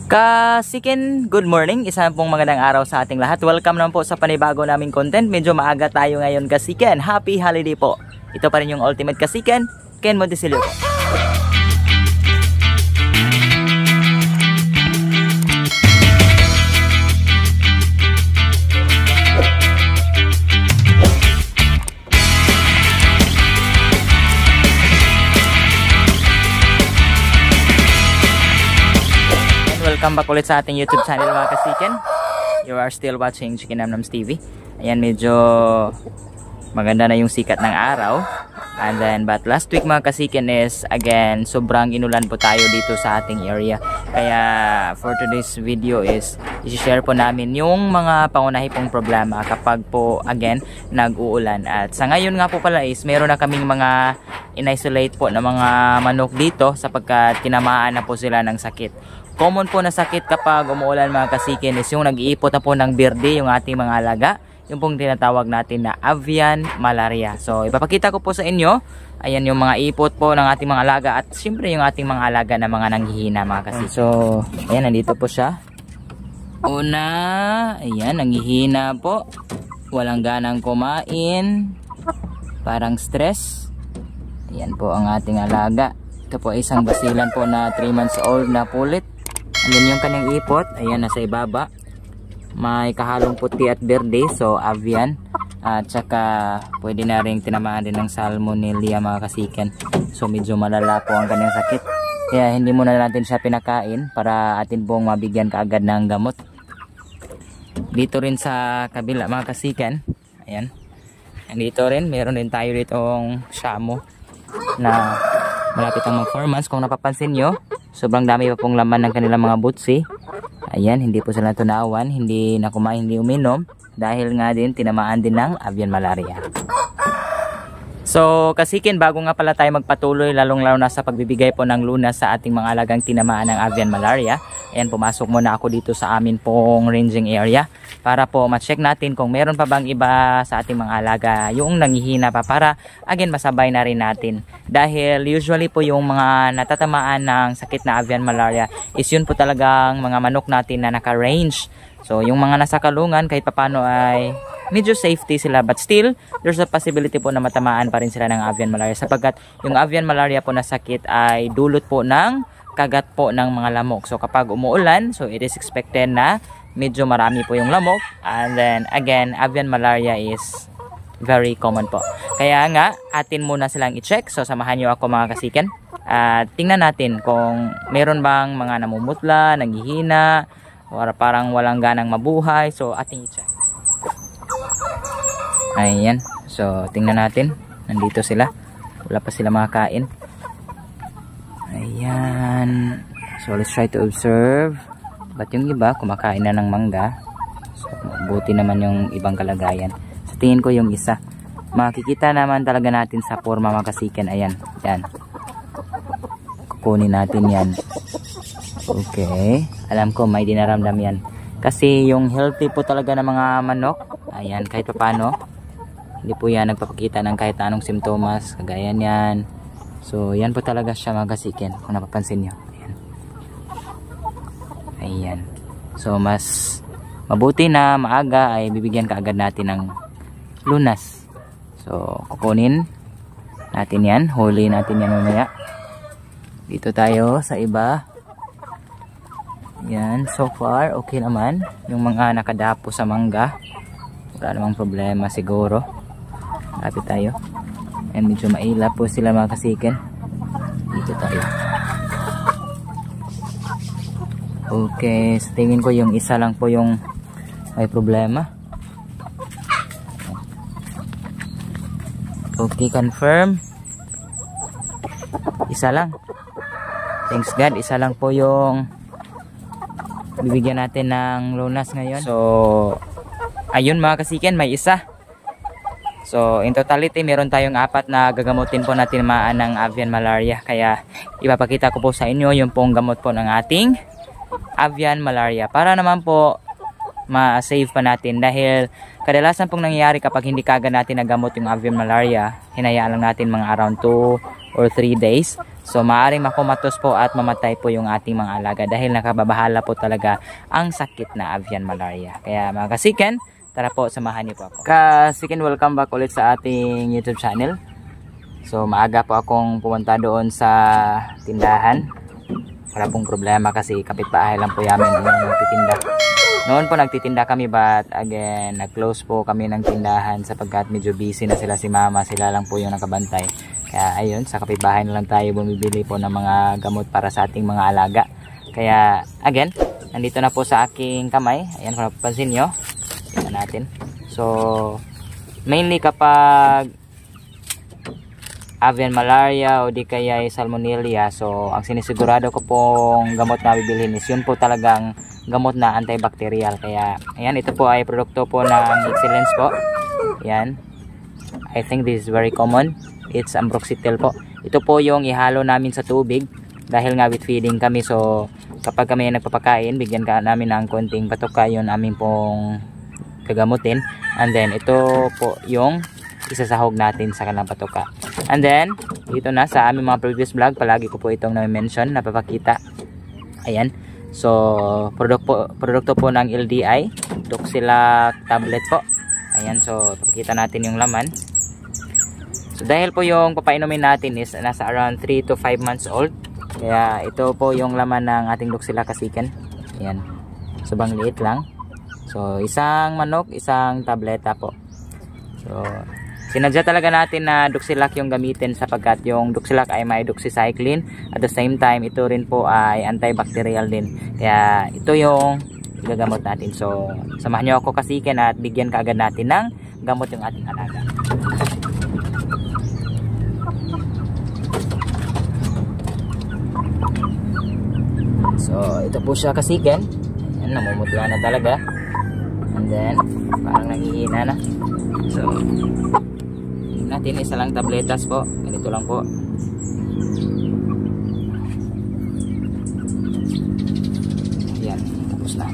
Kasikin, good morning. Isa pong magandang araw sa ating lahat. Welcome naman po sa panibago naming content. Medyo maaga tayo ngayon, Kasikin. Happy holiday po. Ito pa rin yung Ultimate Kasikin, Ken Montesilio po. Welcome back ulit sa ating YouTube channel mga Kasikin. You are still watching Chicken Namnams TV. Ayan, medyo maganda na yung sikat ng araw. And then, but last week mga Kasikin is, again, sobrang inulan po tayo dito sa ating area. Kaya, for today's video is, i-share po namin yung mga pangunahi pong problema kapag po, again, nag-uulan. At sa ngayon nga po pala is, meron na kaming mga in-isolate po na mga manok dito sapagkat tinamaan na po sila ng sakit. Common po na sakit kapag umuulan mga Kasikin is yung nag-iipot na po ng birdi yung ating mga alaga. Yung pong tinatawag natin na avian malaria. So ipapakita ko po sa inyo. Ayan yung mga ipot po ng ating mga alaga. At siyempre yung ating mga alaga na mga nanghihina mga Kasikin. So ayan, nandito po siya. Una, ayan, nanghihina po. Walang ganang kumain. Parang stress. Ayan po ang ating alaga. Ito po isang basilan po na 3 months old na pulit. Ayan yung kanyang ipot. Ayan, nasa ibaba. May kahalong puti at berde. So, avian. At saka, pwede na rin tinamaan din ng salmonella mga Kasikin. So, medyo malala po ang kanyang sakit. Kaya, hindi muna natin siya pinakain para atin pong mabigyan kaagad ng gamot. Dito rin sa kabila mga Kasikin. Ayan. Dito rin, meron din tayo ditong shamo na malapit ang mag 4 months. Kung napapansin nyo, sobrang dami pa pong laman ng kanilang mga butsi. Ayan, hindi po sila tunawan, hindi na kumain, hindi uminom dahil nga din tinamaan din ng avian malaria. So, Kasikin, bago nga pala tayo magpatuloy, lalong-lalo na sa pagbibigay po ng lunas sa ating mga alagang tinamaan ng avian malaria. Ayan, pumasok muna ako dito sa amin pong ranging area para po ma-check natin kung meron pa bang iba sa ating mga alaga yung nanghihina pa para again masabay na rin natin. Dahil usually po yung mga natatamaan ng sakit na avian malaria is yun po talagang mga manok natin na naka-range. So, yung mga nasa kalungan kahit papano ay medyo safety sila, but still there's a possibility po na matamaan pa rin sila ng avian malaria sapagkat yung avian malaria po na sakit ay dulot po ng kagat po ng mga lamok. So kapag umuulan, so it is expected na medyo marami po yung lamok, and then again avian malaria is very common po. Kaya nga atin muna silang i-check. So samahan nyo ako mga Kasikin at tingnan natin kung meron bang mga namumutla, nanghihina, or parang walang ganang mabuhay. So ating i-check. Ayan, so tingnan natin. Nandito sila. Wala pa sila makakain. Ayan. So let's try to observe. But yung iba kumakain na ng mangga. So buti naman yung ibang kalagayan. So tingin ko yung isa. Makikita naman talaga natin sa forma mga Kasikin. Ayan, yan. Kukunin natin yan. Okay. Alam ko may dinaramdam yan. Kasi yung healthy po talaga ng mga manok, ayan, kahit pa paano, hindi po yan nagpapakita ng kahit anong simptomas, kagaya yan. So, yan po talaga siya mga Kasikin, kung napapansin nyo. Ayan. Ayan. So, mas mabuti na maaga ay bibigyan kaagad natin ng lunas. So, kukunin natin yan. Huli natin yan mamaya. Dito tayo sa iba. Yan, so far okay naman yung mga nakadapo sa mangga, wala namang problema siguro. Lapit tayo, and medyo maila po sila mga Kasikin. Dito tayo. Okay, sa tingin ko yung isa lang po yung may problema. Okay, confirm. Isa lang. Thanks God, isa lang po yung bibigyan natin ng lunas ngayon. So, ayun mga Kasikin, may isa. So, in totality, meron tayong 4 na gagamutin po natin maan ng avian malaria. Kaya, ipapakita ko po sa inyo yung pong gamot po ng ating avian malaria. Para naman po, ma-save pa natin. Dahil, kadalasan pong nangyayari kapag hindi kaagad natin nagamot yung avian malaria, hinayaan lang natin mga around 2 or 3 days. So maaaring makumatos po at mamatay po yung ating mga alaga dahil nakababahala po talaga ang sakit na avian malaria. Kaya mga kasiken, tara po, samahan niyo po ako. Kasiken, welcome back ulit sa ating YouTube channel. So maaga po akong pumunta doon sa tindahan. Wala pong problema kasi kapitbahay lang po yamin yung nagtitinda. Noon po nagtitinda kami, but again nag-close po kami ng tindahan sapagkat medyo busy na sila, si mama, sila lang po yung nakabantay. Kaya ayun, sa kapitbahay na lang tayo bumibili po ng mga gamot para sa ating mga alaga. Kaya again, nandito na po sa aking kamay. Ayan, kung napapansin nyo, tingnan natin. So mainly kapag avian malaria o di kaya salmonella, so ang sinisigurado ko pong gamot na bibilhin is yun po talagang gamot na antibacterial. Kaya ayan, ito po ay produkto po ng Excellence po. Ayan, I think this is very common. It's Ambroxetil po. Ito po yung ihalo namin sa tubig dahil nga with feeding kami. So kapag kami nagpapakain, bigyan ka namin ng konting patoka, yun namin pong kagamutin. And then ito po yung isasahog natin sa kanilang patoka. And then dito na sa aming mga previous vlog, palagi ko po itong na-mention, napapakita. Ayan. So produkto po ng LDI, Doxilac tablet po. Ayan, so papakita natin yung laman. So dahil po yung papainumin natin is nasa around 3 to 5 months old, kaya ito po yung laman ng ating Doxilac kasiken. Ayan, sobrang liit lang. So isang manok, isang tableta po. So sinadya talaga natin na Doxilac yung gamitin sapagkat yung Doxilac ay may doxycycline, at the same time ito rin po ay antibacterial din. Kaya ito yung gagamot natin. So samahan nyo ako kasiken at bigyan kaagad natin ng gamot yung ating alaga. So ito po siya kasiken. Ayan, namumutla na talaga. And then parang nangihina na. So natin isa lang tabletas po, ganito lang po. Ayan, tapos na.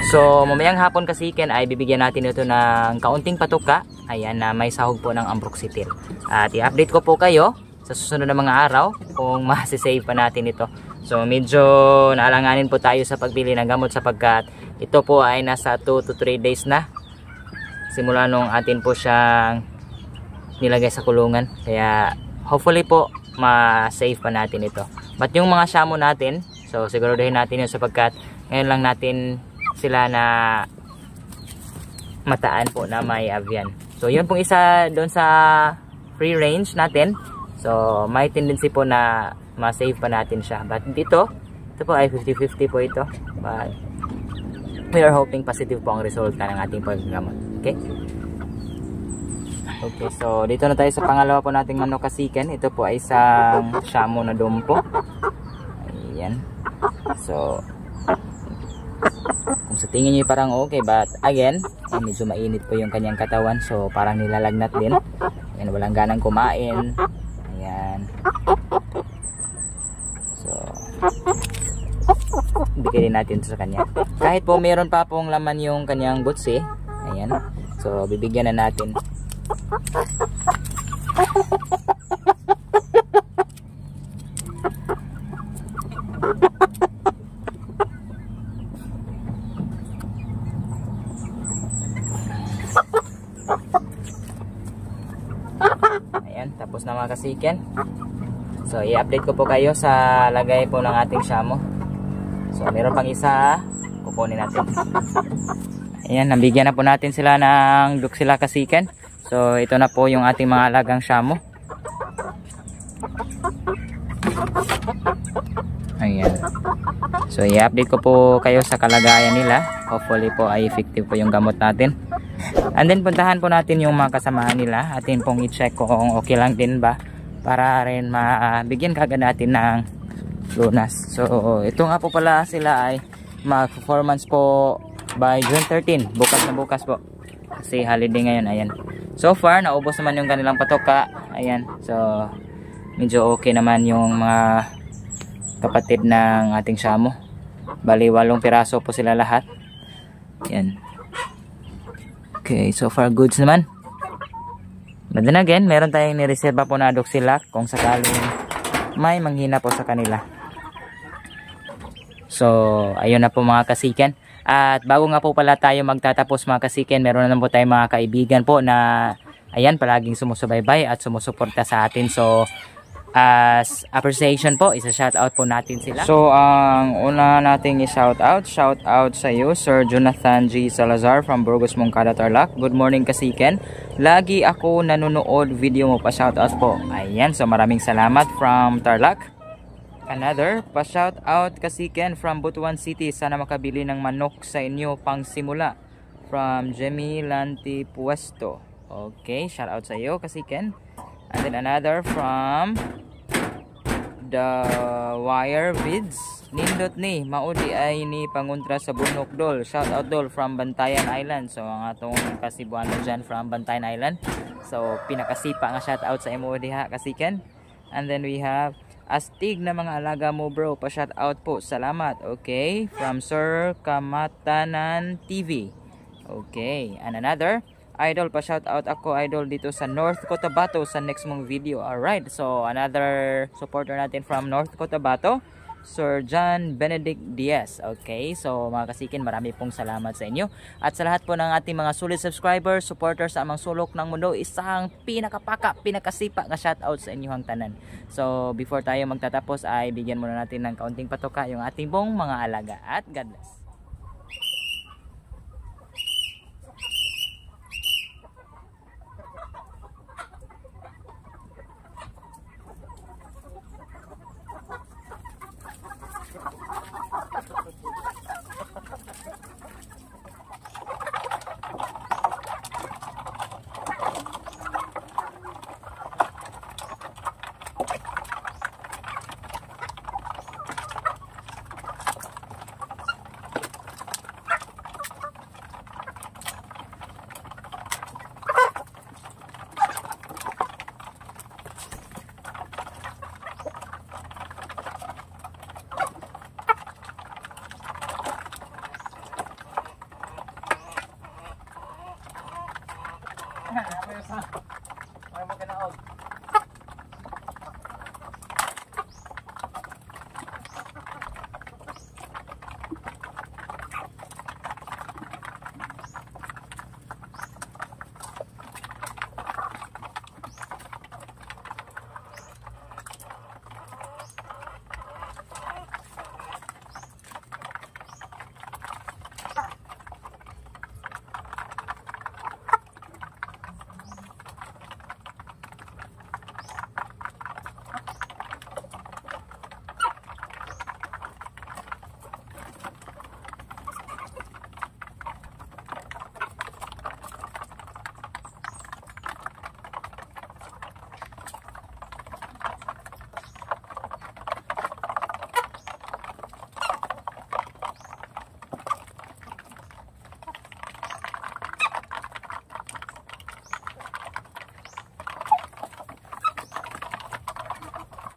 So mamayang hapon kasiken ay bibigyan natin ito ng kaunting patuka. Ayan, na may sahog po ng Ambroxetil. At i-update ko po kayo sa susunod na mga araw kung masisave pa natin ito. So medyo naalanganin po tayo sa pagbili ng gamot sapagkat ito po ay nasa 2 to 3 days na simula nung atin po siyang nilagay sa kulungan. Kaya hopefully po ma-save pa natin ito. But yung mga shamo natin, so siguraduhin natin yun sapagkat ngayon lang natin sila na mataan po na may avian. So yun pong isa doon sa free range natin. So may tendency po na ma-save pa natin siya. But dito, ito po ay 50-50 po ito. But we are hoping positive po ang resulta ng ating paggamot. Okay? Okay, so dito na tayo sa pangalawa po nating manok kasiken. Ito po ay isang shamo na dumpo. Ayan. So kung sa tingin nyo parang okay, but again, ay medyo mainit po yung kanyang katawan. So parang nilalagnat din. Ayan, walang ganang kumain. Ayan. So bigyan natin ito sa kanya. Kahit po meron pa pong laman yung kanyang butsi. Ayan. So bibigyan na natin. Ayan, tapos na mga kasiken. So i-update ko po kayo sa lagay po ng ating shamo. So meron pang isa, kukunin natin. Ayan, nabigyan na po natin sila ng Doxilac kasiken. So ito na po yung ating mga alagang shamo. Ayan. So i-update ko po kayo sa kalagayan nila. Hopefully po ay effective po yung gamot natin. And then puntahan po natin yung mga kasamahan nila. Atin pong i-check kung okay lang din ba, para rin mabigyan kagad natin ng lunas. So ito nga po pala, sila ay mag-performance po by June 13. Bukas na bukas po. Kasi holiday ngayon. Ayan. So far, naubos naman yung kanilang patoka. Ayan. So medyo okay naman yung mga kapatid ng ating shamo. Bali 8 piraso po sila lahat. Ayan. Okay, so far goods naman. But then again, meron tayong nireserba po na Doxilac kung sakaling may manghina po sa kanila. So, ayun na po mga kasiken. At bago nga po pala tayo magtatapos mga kasiken, meron na po tayong mga kaibigan po na ayan, palaging sumusubaybay at sumusuporta sa atin. So, as appreciation po, isa-shoutout po natin sila. So, ang una nating i-shoutout sa iyo, Sir Jonathan G. Salazar from Burgos, Moncada, Tarlac. Good morning kasiken. Lagi ako nanonood video mo, pa-shoutout po. Ayan, so maraming salamat from Tarlac. Another, pa-shoutout kasiken from Butuan City. Sana makabili ng manok sa inyo pang simula. From Jemmy Lanti Puesto. Okay, shoutout sa iyo kasiken. And then another from The Wire Vids. Nindot ni maudi ay ni panguntra sa bunok dol. Shoutout dol from Bantayan Island. So ang atong Kasibuano dyan from Bantayan Island. So pinakasipa nga shoutout sa imo diha kasiken. And then we have astig na mga alaga mo bro, pa shoutout po, salamat. Okay, from Sir Kamatanan TV. Okay, and another idol, pa shoutout ako idol dito sa North Cotabato sa next mong video. Alright, so another supporter natin from North Cotabato, Sir John Benedict Diaz. Okay, so mga kasikin, marami pong salamat sa inyo. At sa lahat po ng ating mga solid subscribers, supporters sa amang sulok ng mundo, isang pinakasipa nga shoutout sa inyong tanan. So before tayo magtatapos ay bigyan muna natin ng kaunting patoka yung ating pong mga alaga. At God bless. Ano ba sa? Ano ba kanaog?